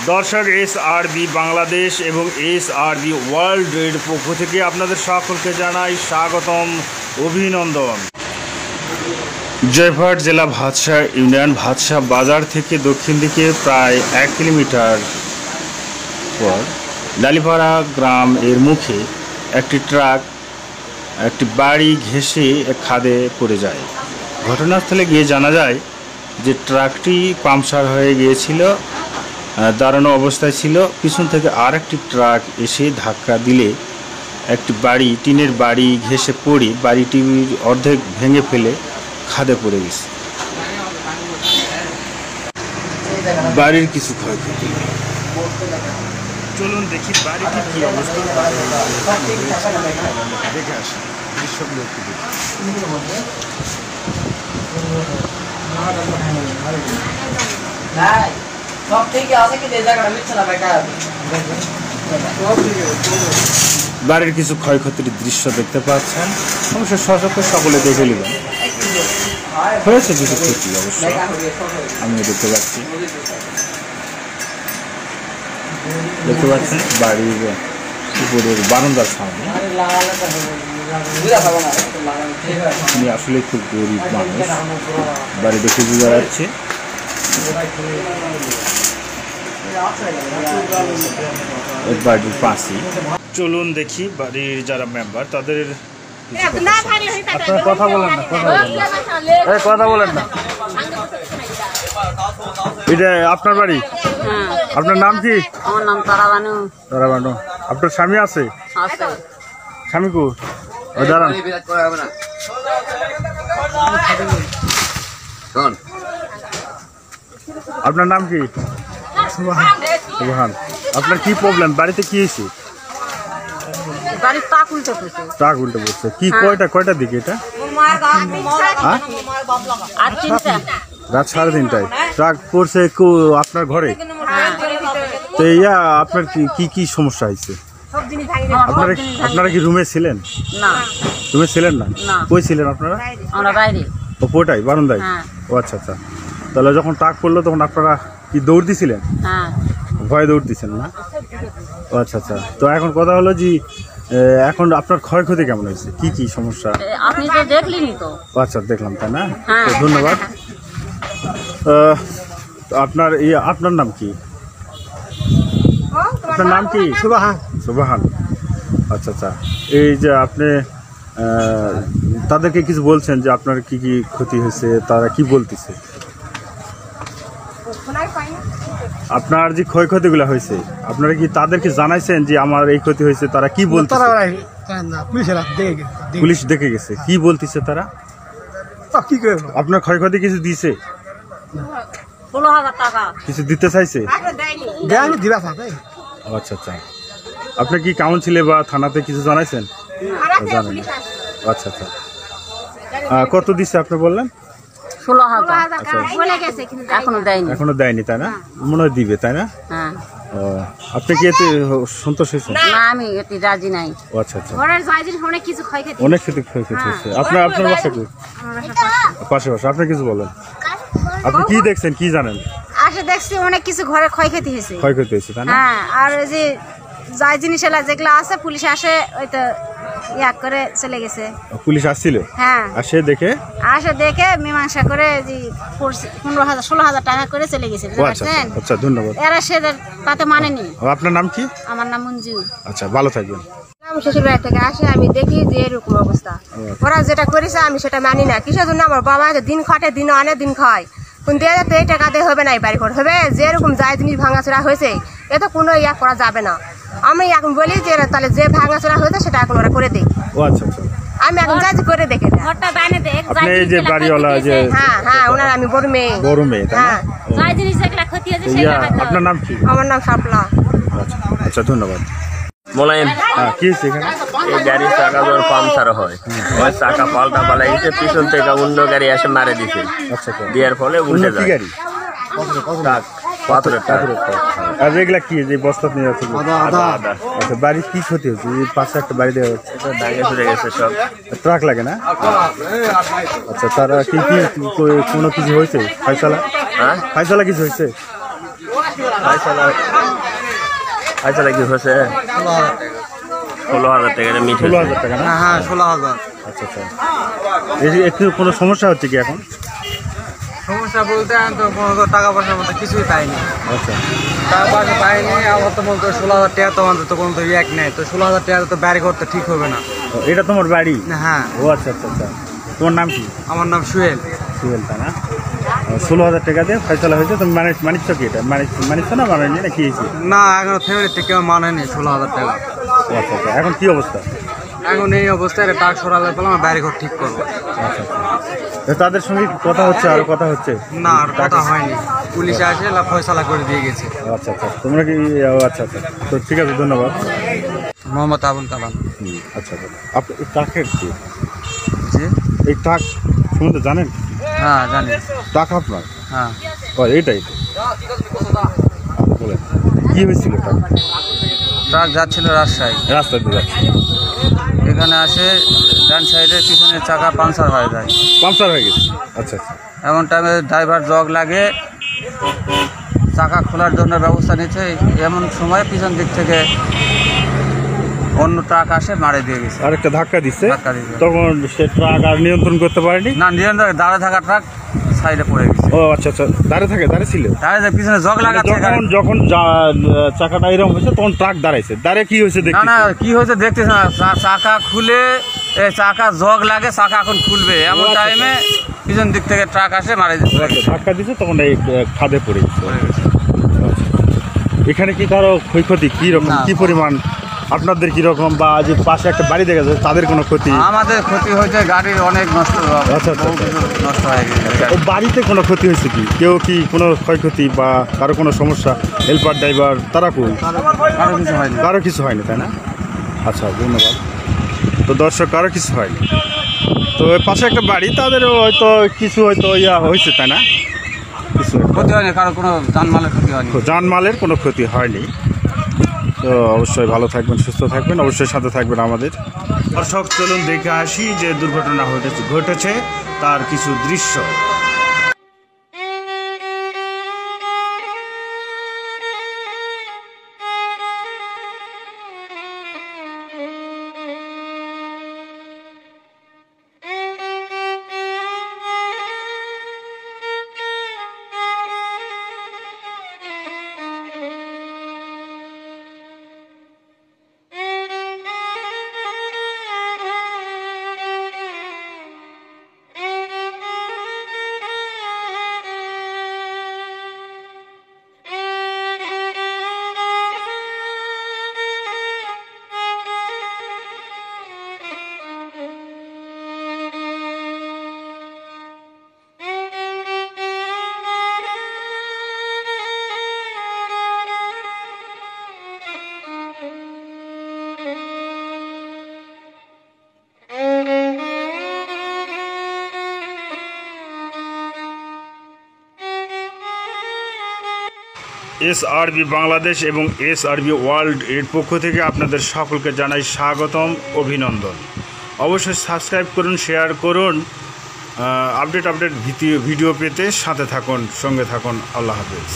দর্শক এসআরবি বাংলাদেশ এবং SRB world এর পক্ষ থেকে আপনাদের সকলকে জানাই স্বাগতম, অভিনন্দন। জয়পুরহাট জেলা ভাতশাহ ইউনিয়ন ভাতশাহ বাজার থেকে দক্ষিণ দিকে প্রায় 1 কিলোমিটার পর ডালিপাড়া গ্রাম এর মুখে একটি ট্রাক একটি বাড়ি ঘেঁষে খাদে পড়ে যায়। ঘটনাস্থলে গিয়ে জানা যায় যে ট্রাকটি পাংচার হয়ে গিয়েছিল, দাঁড়ানো অবস্থায় ছিল। পিছন থেকে আর একটি ট্রাক এসে ধাক্কা দিলে একটি বাড়ি, টিনের বাড়ি ঘেঁষে পড়ে বাড়িটির অর্ধেক ভেঙে ফেলে খাদে পড়ে গেছে। বাড়ির কিছু ক্ষয়ক্ষতি, চলুন দেখি বাড়িটির কি অবস্থা, দেখে আসি দৃশ্যগুলো একটু দেখি। বাড়ির কিছু ক্ষয়ক্ষতির দৃশ্য দেখতে পাচ্ছেন, অবশ্য সশক্ত সকলে দেখে নেবেন। হয়েছে কিছু ক্ষতি অবশ্য আমিও দেখতে পাচ্ছি। দেখতে পাচ্ছেন বাড়ির উপরের বারান্দার সামনে। উনি আসলে খুব গরিব মানুষ, বাড়ি দেখে বোঝা যাচ্ছে। বাড়ির পাশে চলুন দেখি বাড়ির যারা মেম্বার তাদের। আপনারা কথা বলেন না, কথা বলেন না। এটা আপনার বাড়ি? আপনার নাম কি? আমার নাম তারাবানু। তারাবানু। আপনার স্বামী আছে? আছে। স্বামী কো? দাঁড়ান। আপনার নাম কি? সুবহান। আপনার কি প্রবলেম? বাড়িতে কি হয়েছে? বাড়ির টাক উল্টে পড়ছে। টাক উল্টে পড়ছে। কি কয়টা দিকে এটা? রাত 3:30টায় ট্রাক পড়ছে আপনার ঘরে? তো ইয়া আপনার কি সমস্যা হয়েছে? আপনারা কি রুমে ছিলেন? না, রুমে ছিলেন না। কই ছিলেন আপনারা? আমরা বাইরে। ও পোটাই বারান্দায়? ও আচ্ছা আচ্ছা। তাহলে যখন ট্রাক পড়লো তখন আপনারা কি দৌড় দিছিলেন? হ্যাঁ, ভয়ে দৌড় দিচ্ছেন না? ও আচ্ছা আচ্ছা। তো এখন কথা হলো যে এখন আপনার ক্ষয়ক্ষতি কেমন হয়েছে, কি সমস্যা? আপনি তো দেখলেনই তো। আচ্ছা, দেখলাম তাই না? ধন্যবাদ। আপনার নাম কি? আপনার নাম কি? সুবহান। আচ্ছা আচ্ছা। এই যে আপনি তাদেরকে কিছু বলছেন যে আপনার কি ক্ষতি হয়েছে, তারা কি বলতেছে? আপনার যে ক্ষয়ক্ষতিগুলো হয়েছে আপনারা কি তাদেরকে জানাইছেন যে আমার এই ক্ষতি হয়েছে? তারা কি বলতেছে? পুলিশ দেখে গেছে। কি বলতেছে তারা? আপনার ক্ষয়ক্ষতি কিছু দিছে? 16,000 টাকা কিছু দিতে চাইছে? আচ্ছা আচ্ছা। আপনি কি কাউন্সিলে বা থানাতে কিছু জানাইছেন? আচ্ছা আচ্ছা। কত দিচ্ছে আপনি বললেন? 16,000 এখনো দেয়নি তাই না? মনে হয় দিবে তাই না? আপনি কি এতে সন্তোষ হয়েছেন? না, আমি এতে রাজি নাই। আচ্ছা আচ্ছা। অনেক কিছু ক্ষয়ক্ষতি হয়েছে। আপনার বাসা কি? পাশে। আপনি কিছু বলেন, আপনি কি দেখছেন, কি জানেন? দেখছি অনেক কিছু ঘরে ক্ষয়ক্ষতি হয়েছে তাই না? আর ওই যে যাই জিনিস যেগুলো আছে পুলিশ আসে ওই তো ইয়া করে চলে গেছে। পুলিশ আসছিল? হ্যাঁ, আসে দেখে মীমাংসা করে যে 16,000 টাকা করে চলে গেছে। আচ্ছা, ধন্যবাদ। এরা সে তাতে মানেনি। আপনার নাম কি? আমার নাম মঞ্জু। আচ্ছা, ভালো থাকবেন। শ্বশুর বাড়ি থেকে আসে, আমি দেখি যে এরকম অবস্থা। ওরা যেটা করেছে আমি সেটা মানি না। কিসের জন্য? আমার বাবা দিন খাটে, দিন আনে দিন খায়, কিন্তু তো এই টাকা দিয়ে হবে না, এই বাড়ি ঘর হবে। যেরকম যায় জিনিস ভাঙাচোরা হয়েছে এ তো কোনো ইয়া করা যাবে না। আমি এখন বলি যে তাহলে যে ভাঙাচোরা হয়েছে সেটা এখন ওরা করে দেয়। আমি এখন যাই করে দেখে হ্যাঁ ওনার আমি বড় মেয়ে। আপনার নাম কি? আমার নাম শাপলা। আচ্ছা, ধন্যবাদ। মোলায়েম। কি হয়েছে এখানে? এই গাড়ির চাকা যখন পাংচার হয়, ওই চাকা পাল্টা পালাইছে, পিছন থেকে অন্য গাড়ি এসে মারে দিছে। দেওয়ার ফলে উল্টে যায়। পাথরের টাক। আর এগুলা কি যে বস্তা নিয়ে যাচ্ছে? আচ্ছা, বাড়ির কি ক্ষতি হচ্ছে? পাশে একটা বাড়ি দেওয়া হচ্ছে, দাগে চলে গেছে সব। ট্রাক লাগে না? আচ্ছা, তারা কি কোনো কিছু হয়েছে? ফাইসালা কিছু হয়েছে? আচ্ছা কি হয়েছে 16,000 টাকা মিঠে 16,000 টাকা না? হ্যাঁ 16,000। আচ্ছা আচ্ছা, একটু কোনো সমস্যা হচ্ছে কি এখন? সমস্যা বলতে আমি তো কোনো টাকা পয়সার মতো কিছুই পাইনি, আচ্ছা টাকা পয়সা পাইনি। আমার তো বলতো 16,000 টাকা তো আমাদের তো কোনো তো এক নেই, তো 16,000 টাকা তো বাড়ি করতে ঠিক হবে না। এটা তোমার বাড়ি? হ্যাঁ। ও আচ্ছা আচ্ছা আচ্ছা, তোমার নাম কি? আমার নাম সুহেল। সুহেল, তা না? 16,000 টাকা দিয়ে ফয়সালা হয়েছে, তুমি মানিচ্ছ কি? এটা মানিচ্ছ না মানেনি না কি হয়েছে? না, এখন ফ্যামিলিতে কেউ মানেনি 16,000 টাকা। ও আচ্ছা আচ্ছা, এখন কি অবস্থা? এখন এই অবস্থায় টাকা সরালে বলে আমার বাড়ি ঘর ঠিক করবো। আচ্ছা আচ্ছা, তাদের সঙ্গে কথা হচ্ছে? আর কথা হচ্ছে না, আর কথা হয়নি। পুলিশে আসে ফয়সালা করে দিয়ে গেছে। আচ্ছা আচ্ছা, তোমরা কি? আচ্ছা আচ্ছা, তো ঠিক আছে, ধন্যবাদ। মোহাম্মদ আবুল কালাম। আচ্ছা আচ্ছা, আপনি এই ট্রাকের কি? জি, এই ট্রাক সম্বন্ধে জানেন? হ্যাঁ জানি। ট্রাক আপনার? হ্যাঁ, ও এইটাই তো, বলেন কী হয়েছিল? ট্রাক যাচ্ছিল রাজশাহী, রাস্তা দিয়ে যাচ্ছে, এখানে আসে ডান সাইডে পিছনের চাকা পাংচার হয়ে যায়। পাংচার হয়ে গেছে? আচ্ছা আচ্ছা, এমন টাইমে ড্রাইভার জগ লাগে, চাকা খোলার জন্য ব্যবস্থা নিচ্ছে। এমন সময় পিছন দিক থেকে অন্য ট্রাক আসে মারে দিয়ে গেছে। আরেকটা ধাক্কা দিচ্ছে, ধাক্কা দিছে। তখন সে ট্রাক আর নিয়ন্ত্রণ করতে পারেনি? না, নিরন্তর দাঁড়ে থাকা ট্রাক সাইডে পড়ে গেছে। ও আচ্ছা আচ্ছা, দাঁড়িয়ে ছিল। দাঁড়িয়ে পিছনে জগ লাগাচ্ছে। যখন চাকাটা এরকম হয়েছে তখন ট্রাক দাঁড়াইছে, দাঁড়িয়ে কি হয়েছে না না, কি হয়েছে দেখতেছে না, চাকা খুলে চাকা জগ লাগে, চাকা এখন খুলবে এমন টাইমে পিছন দিক থেকে ট্রাক আসে মারে দিচ্ছে। ধাক্কা দিচ্ছে, তখন এই খাদে পড়ে গেছে। এখানে কি কারো ক্ষয়ক্ষতি কি রকম, কি পরিমাণ আপনাদের কি রকম, বা যে পাশে একটা বাড়ি দেখা যাচ্ছে তাদের কোনো ক্ষতি? আমাদের ক্ষতি হয়েছে, গাড়ির অনেক নষ্ট, আচ্ছা, বহু কিছু নষ্ট হয়ে গেছে। ও বাড়িতে কোনো ক্ষতি হয়েছে কি? কেউ কি কোনো ক্ষয়ক্ষতি বা কারো কোনো সমস্যা? হেল্পার ড্রাইভার তারা কই? কারো কিছু হয়নি। কারো কিছু হয়নি, তাই না? আচ্ছা, ধন্যবাদ। তো দর্শক, কারো কিছু হয়নি। তো পাশে একটা বাড়ি, তাদের হয়তো কিছু হয়তো হয়েছে, তাই না? কিছু ক্ষতি হয়নি, কারো কোনো জানমালের ক্ষতি হয়নি। জানমালের কোনো ক্ষতি হয়নি। তো অবশ্যই ভালো থাকবেন, সুস্থ থাকবেন, অবশ্যই সাথে থাকবেন আমাদের। দর্শক, চলুন দেখে আসি যে দুর্ঘটনা ঘটেছে তার কিছু দৃশ্য। SRB বাংলাদেশ এবং SRB ওয়ার্ল্ড এর পক্ষ থেকে আপনাদের সকলকে জানাই স্বাগতম, অভিনন্দন। অবশ্যই সাবস্ক্রাইব করুন, শেয়ার করুন, আপডেট ভিডিও পেতে সাথে থাকুন, সঙ্গে থাকুন। আল্লাহ হাফেজ।